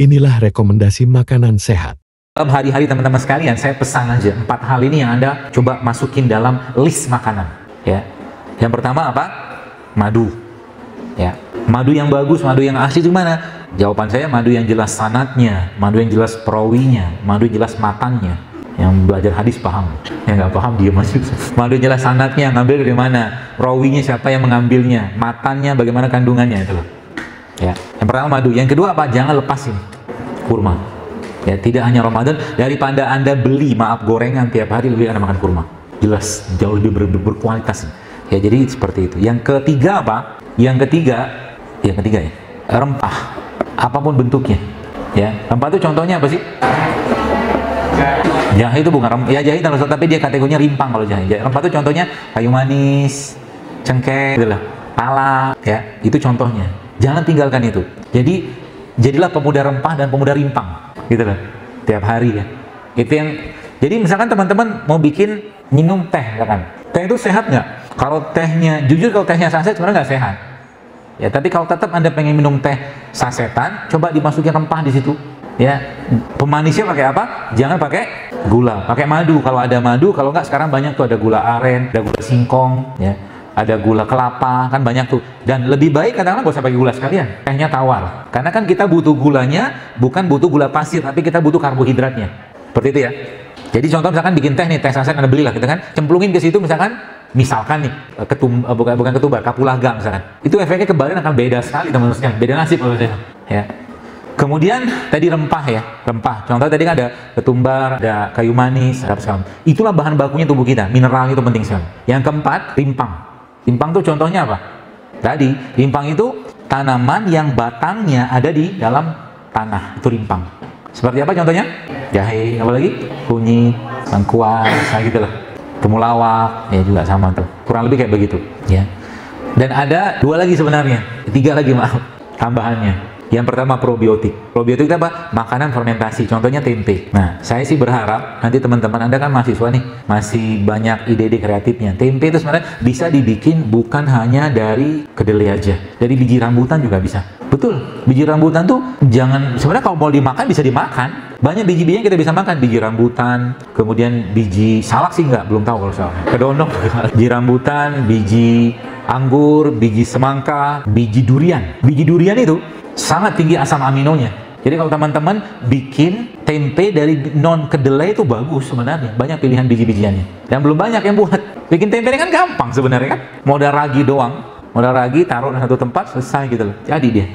Inilah rekomendasi makanan sehat. Dalam hari-hari teman-teman sekalian, saya pesan aja 4 hal ini yang Anda coba masukin dalam list makanan. Ya, yang pertama apa? Madu. Ya, madu yang bagus, madu yang asli itu mana? Jawaban saya madu yang jelas sanadnya, madu yang jelas perawinya, madu yang jelas matangnya. Yang belajar hadis paham, yang nggak paham dia masih. Madu yang jelas sanadnya, ngambil dari mana? Perawinya siapa yang mengambilnya? Matangnya, bagaimana kandungannya itu loh. Ya, yang pertama madu. Yang kedua apa? Jangan lepasin kurma. Ya, tidak hanya Ramadan, daripada Anda beli gorengan tiap hari, lebih Anda makan kurma. Jelas jauh lebih berkualitas. Ya, jadi seperti itu. Yang ketiga apa? Yang ketiga ya, rempah. Apapun bentuknya. Ya, rempah itu contohnya apa sih? Jahe itu bukan rempah. Ya, jahe tapi dia kategorinya rimpang kalau jahe. Rempah itu contohnya kayu manis, cengkeh, itulah, pala, ya, itu contohnya. Jangan tinggalkan itu. Jadi jadilah pemuda rempah dan pemuda rimpang, gitu loh, tiap hari ya. Itu yang. Jadi misalkan teman-teman mau bikin minum teh, kan? Teh itu sehat nggak? Kalau tehnya, jujur kalau tehnya saset sebenarnya nggak sehat. Ya, tapi kalau tetap Anda pengen minum teh sasetan, coba dimasukin rempah di situ. Ya, pemanisnya pakai apa? Jangan pakai gula, pakai madu. Kalau ada madu, kalau nggak sekarang banyak tuh, ada gula aren, ada gula singkong, ya. Ada gula kelapa, kan banyak tuh. Dan lebih baik kadang-kadang gak usah pakai gula sekalian, tehnya tawar. Karena kan kita butuh gulanya, bukan butuh gula pasir, tapi kita butuh karbohidratnya. Seperti itu ya. Jadi contoh misalkan bikin teh nih, teh saset Anda belilah, gitu kan. Cemplungin ke situ misalkan nih, bukan ketumbar, kapulaga misalkan. Itu efeknya ke badan akan beda sekali teman-teman sekalian. Beda nasib kalau saya. Ya. Kemudian tadi rempah ya, rempah. Contoh tadi kan ada ketumbar, ada kayu manis, ada segala. Itulah bahan bakunya tubuh kita. Mineral itu penting sekali. Yang keempat, rimpang. Rimpang itu contohnya apa? Tadi, rimpang itu tanaman yang batangnya ada di dalam tanah. Itu rimpang. Seperti apa contohnya? Jahe, apa lagi? Kunyit, lengkuas, kayak gitu lah. Temulawak, ya juga sama tuh. Kurang lebih kayak begitu. Ya. Dan ada 2 lagi sebenarnya. 3 lagi maaf, tambahannya. Yang pertama probiotik. Probiotik itu apa? Makanan fermentasi. Contohnya tempe. Nah, saya sih berharap nanti teman-teman Anda kan mahasiswa nih, masih banyak ide-ide kreatifnya. Tempe itu sebenarnya bisa dibikin bukan hanya dari kedelai aja. Dari biji rambutan juga bisa. Betul. Biji rambutan tuh sebenarnya kalau mau dimakan bisa dimakan. Banyak biji-biji yang kita bisa makan. Biji rambutan, kemudian biji salak sih enggak, belum tahu kalau salak. Kedondong. Biji rambutan, biji anggur, biji semangka, biji durian. Biji durian itu sangat tinggi asam aminonya. Jadi kalau teman-teman bikin tempe dari non kedelai itu bagus sebenarnya. Banyak pilihan biji-bijiannya. Dan belum banyak yang buat. Bikin tempe ini kan gampang sebenarnya kan. Modal ragi doang. Modal ragi taruh di satu tempat selesai gitu loh. Jadi dia.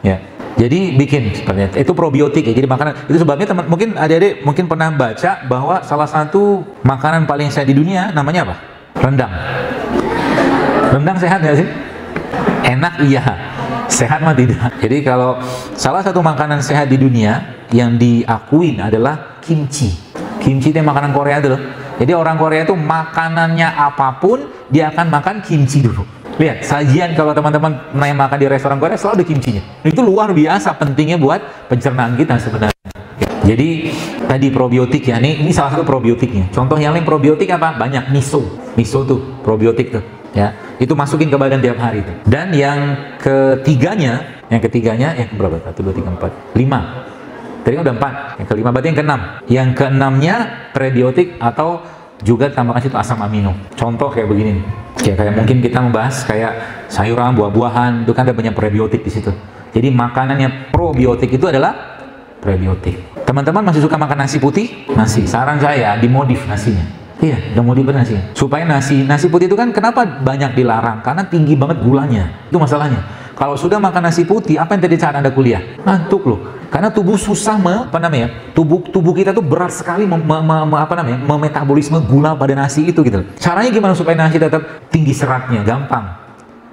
Ya. Jadi bikin sebenarnya. Itu probiotik ya. Jadi makanan itu sebabnya mungkin adik-adik mungkin pernah baca bahwa salah satu makanan paling sehat di dunia namanya apa? Rendang. Rendang sehat nggak sih? Enak iya. Sehat mah tidak. Jadi kalau salah satu makanan sehat di dunia yang diakuin adalah kimchi. Kimchi itu makanan Korea dulu. Jadi orang Korea itu makanannya apapun dia akan makan kimchi dulu. Lihat sajian kalau teman-teman makan di restoran Korea selalu ada kimchinya. Itu luar biasa pentingnya buat pencernaan kita sebenarnya. Jadi tadi probiotik ya. Ini salah satu probiotiknya. Contoh yang lain probiotik apa? Banyak miso. Miso tuh probiotik tuh. Ya, itu masukin ke badan tiap hari itu. Dan yang ketiganya yang berapa? 1, 2, 3, 4, 5. Tadi udah 4. Yang kelima berarti yang keenam. Yang keenamnya prebiotik atau juga tambahkan situ asam amino. Contoh kayak begini nih. Kayak mungkin kita membahas kayak sayuran, buah-buahan, itu kan ada banyak prebiotik di situ. Jadi makanannya probiotik itu adalah prebiotik. Teman-teman masih suka makan nasi putih? Nasi. Saran saya dimodif nasinya. Iya, udah mau diberi nasi. Supaya nasi putih itu kan kenapa banyak dilarang? Karena tinggi banget gulanya. Itu masalahnya. Kalau sudah makan nasi putih, apa yang tadi saat Anda kuliah? Ngantuk loh. Karena tubuh susah tubuh kita tuh berat sekali memetabolisme gula pada nasi itu gitu. Caranya gimana supaya nasi tetap tinggi seratnya? Gampang.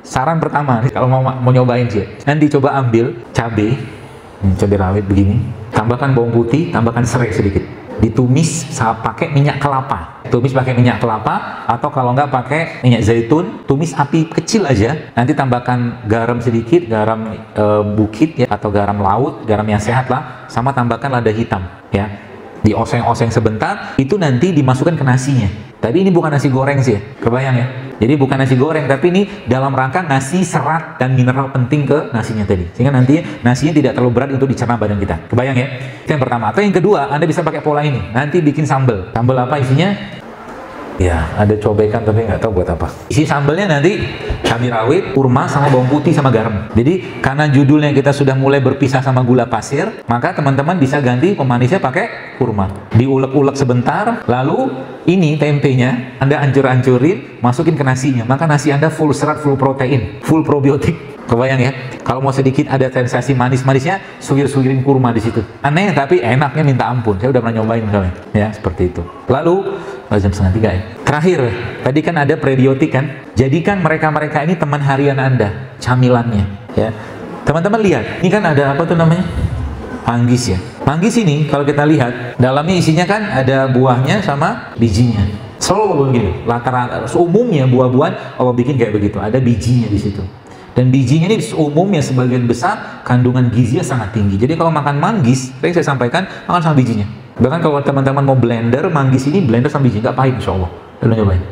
Saran pertama nih, kalau mau nyobain sih, nanti coba ambil cabai rawit begini, tambahkan bawang putih, tambahkan serai sedikit. Ditumis pakai minyak kelapa. Tumis pakai minyak kelapa atau kalau nggak pakai minyak zaitun, tumis api kecil aja. Nanti tambahkan garam sedikit, garam bukit ya atau garam laut, garam yang sehat lah, sama tambahkan lada hitam ya. Dioseng-oseng sebentar, itu nanti dimasukkan ke nasinya. Tapi ini bukan nasi goreng sih ya, kebayang ya. Jadi bukan nasi goreng, tapi ini dalam rangka ngasih serat dan mineral penting ke nasinya tadi. Sehingga nanti nasinya tidak terlalu berat untuk dicerna badan kita. Kebayang ya? Itu yang pertama. Atau yang kedua, Anda bisa pakai pola ini. Nanti bikin sambal. Sambal apa isinya? Ya, ada cobekan tapi nggak tahu buat apa. Isi sambalnya nanti cabai rawit, kurma, sama bawang putih, sama garam. Jadi, karena judulnya kita sudah mulai berpisah sama gula pasir, maka teman-teman bisa ganti pemanisnya pakai kurma. Diulek-ulek sebentar, lalu ini tempenya Anda hancur-hancurin, masukin ke nasinya. Maka nasi Anda full serat, full protein, full probiotik. Kebayang ya? Kalau mau sedikit ada sensasi manis-manisnya, suwir-suwirin kurma di situ. Aneh, tapi enaknya minta ampun. Saya udah pernah nyobain misalnya. Ya, seperti itu. Lalu, jam 2:30 ya. Terakhir, tadi kan ada prebiotik kan? Jadikan mereka-mereka ini teman harian Anda, camilannya. Ya, teman-teman lihat, ini kan ada apa tuh namanya? Manggis ya. Manggis ini kalau kita lihat, dalamnya isinya kan ada buahnya sama bijinya. Selalu begini. Rata-rata, umumnya buah-buahan Allah bikin kayak begitu. Ada bijinya di situ. Dan bijinya ini umumnya sebagian besar kandungan gizinya sangat tinggi. Jadi kalau makan manggis, yang saya sampaikan, makan sama bijinya. Bahkan kalau teman-teman mau blender, manggis ini blender sama biji, nggak pahit insya Allah. Lalu nyobain.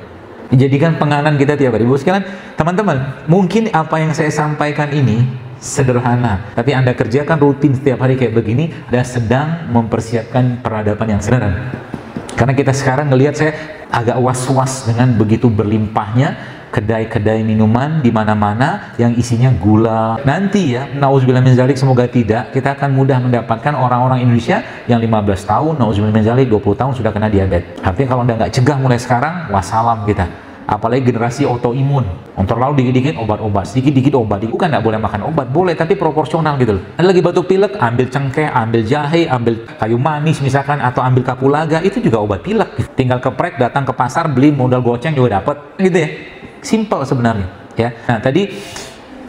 Dijadikan penganan kita tiap hari. Ibu sekalian, teman-teman, mungkin apa yang saya sampaikan ini sederhana, tapi Anda kerjakan rutin setiap hari kayak begini, Anda sedang mempersiapkan peradaban yang sederhana. Karena kita sekarang ngelihat, saya agak was-was dengan begitu berlimpahnya kedai-kedai minuman di mana-mana yang isinya gula. Nanti ya, nauzubillah min dzalik, semoga tidak, kita akan mudah mendapatkan orang-orang Indonesia yang 15 tahun, nauzubillah min dzalik, 20 tahun sudah kena diabetes. Artinya kalau Anda nggak cegah mulai sekarang, wassalam kita. Apalagi generasi autoimun, terlalu dikit-dikit obat-obat, sedikit-dikit obat. Bukan nggak boleh makan obat, boleh, tapi proporsional gitu loh. Ada lagi batuk pilek, ambil cengkeh, ambil jahe, ambil kayu manis misalkan, atau ambil kapulaga, itu juga obat pilek. Tinggal keprek, datang ke pasar, beli, modal goceng juga dapat, gitu ya. Simple sebenarnya ya. Nah tadi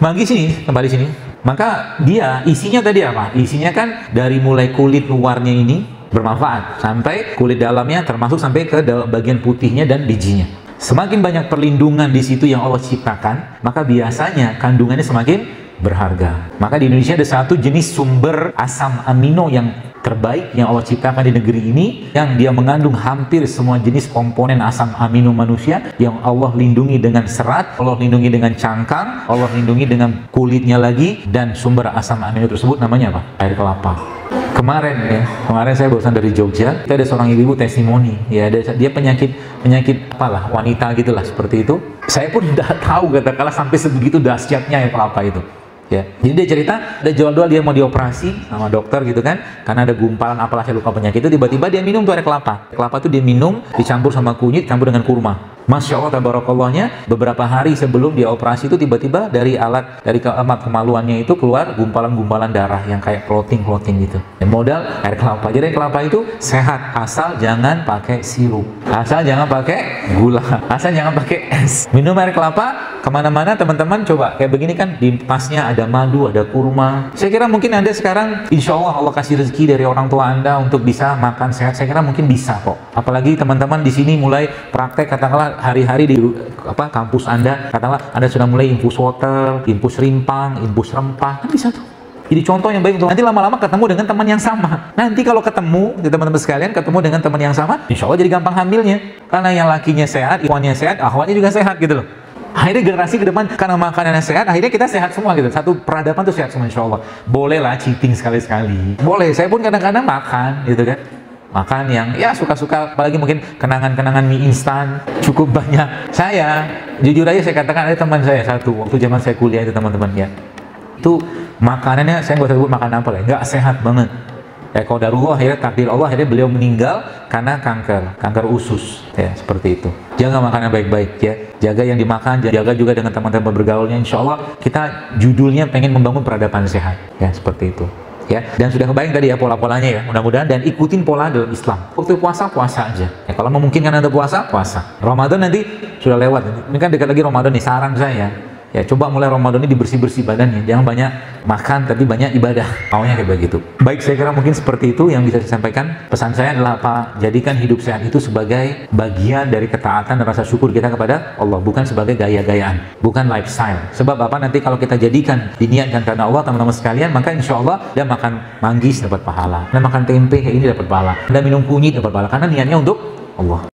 manggis ini, kembali sini, maka dia isinya tadi apa? Isinya kan dari mulai kulit luarnya ini bermanfaat sampai kulit dalamnya, termasuk sampai ke bagian putihnya dan bijinya. Semakin banyak perlindungan di situ yang Allah ciptakan, maka biasanya kandungannya semakin berharga. Maka di Indonesia ada satu jenis sumber asam amino yang terbaik yang Allah ciptakan di negeri ini, yang dia mengandung hampir semua jenis komponen asam amino manusia, yang Allah lindungi dengan serat, Allah lindungi dengan cangkang, Allah lindungi dengan kulitnya lagi, dan sumber asam amino tersebut namanya apa? Air kelapa. Kemarin saya barusan dari Jogja, kita ada seorang ibu testimoni, ya, dia penyakit apalah, wanita gitulah, seperti itu. Saya pun udah tahu katakanlah sampai sebegitu dahsyatnya air kelapa itu. Ya, jadi dia cerita, ada jadwal dia mau dioperasi sama dokter gitu kan, karena ada gumpalan apalah, saya lupa penyakit itu, tiba-tiba dia minum tuh air kelapa. Kelapa itu dia minum, dicampur sama kunyit, campur dengan kurma. Masya Allah tabarakallohnya, beberapa hari sebelum dia operasi itu tiba-tiba dari alat kemaluannya itu keluar gumpalan-gumpalan darah yang kayak clotting gitu. Dan modal air kelapa. Jadi air kelapa itu sehat, asal jangan pakai sirup, asal jangan pakai gula, asal jangan pakai es. Minum air kelapa kemana-mana teman-teman, coba kayak begini kan, di tasnya ada madu, ada kurma. Saya kira mungkin Anda sekarang insya Allah kasih rezeki dari orang tua Anda untuk bisa makan sehat. Saya kira mungkin bisa kok. Apalagi teman-teman di sini mulai praktek, katakanlah hari-hari di kampus Anda, katakanlah Anda sudah mulai infus water, infus rimpang, infus rempah, kan bisa tuh. Jadi contoh yang baik untuk nanti lama-lama ketemu dengan teman yang sama. Nanti kalau ketemu, teman-teman sekalian ketemu dengan teman yang sama, insya Allah jadi gampang hamilnya. Karena yang lakinya sehat, ikhwannya sehat, akhwatnya juga sehat gitu loh. Akhirnya generasi ke depan karena makanannya sehat, akhirnya kita sehat semua gitu. Satu peradaban tuh sehat semua insya Allah. Boleh lah cheating sekali-sekali. Boleh, saya pun kadang-kadang makan gitu kan. Makan yang ya suka-suka, apalagi mungkin kenangan-kenangan mie instan cukup banyak. Saya jujur aja saya katakan, ada teman saya satu waktu zaman saya kuliah itu teman-teman ya, itu makanannya saya nggak usah sebut makan apa lah, nggak sehat banget ya. Qadarullah, akhirnya takdir Allah, akhirnya beliau meninggal karena kanker usus ya, seperti itu. Jaga makanan baik-baik ya, jaga yang dimakan, jaga juga dengan teman-teman bergaulnya. Insya Allah kita judulnya pengen membangun peradaban sehat ya, seperti itu. Ya, dan sudah kebayang tadi ya pola-polanya ya, mudah-mudahan, dan ikutin pola dalam Islam. Waktu puasa aja ya, kalau memungkinkan Anda puasa. Ramadan nanti sudah lewat, ini kan dekat lagi Ramadan nih, saran saya ya, coba mulai Ramadan ini bersih-bersih badannya, jangan banyak makan tapi banyak ibadah, maunya kayak begitu. Baik, saya kira mungkin seperti itu yang bisa saya sampaikan. Pesan saya adalah apa? Jadikan hidup sehat itu sebagai bagian dari ketaatan dan rasa syukur kita kepada Allah, bukan sebagai gaya-gayaan, bukan lifestyle. Sebab apa? Nanti kalau kita jadikan diniatkan karena Allah, teman-teman sekalian, maka insya Allah dia makan manggis dapat pahala, dan makan tempe kayak ini dapat pahala, dan minum kunyit dapat pahala, karena niatnya untuk Allah.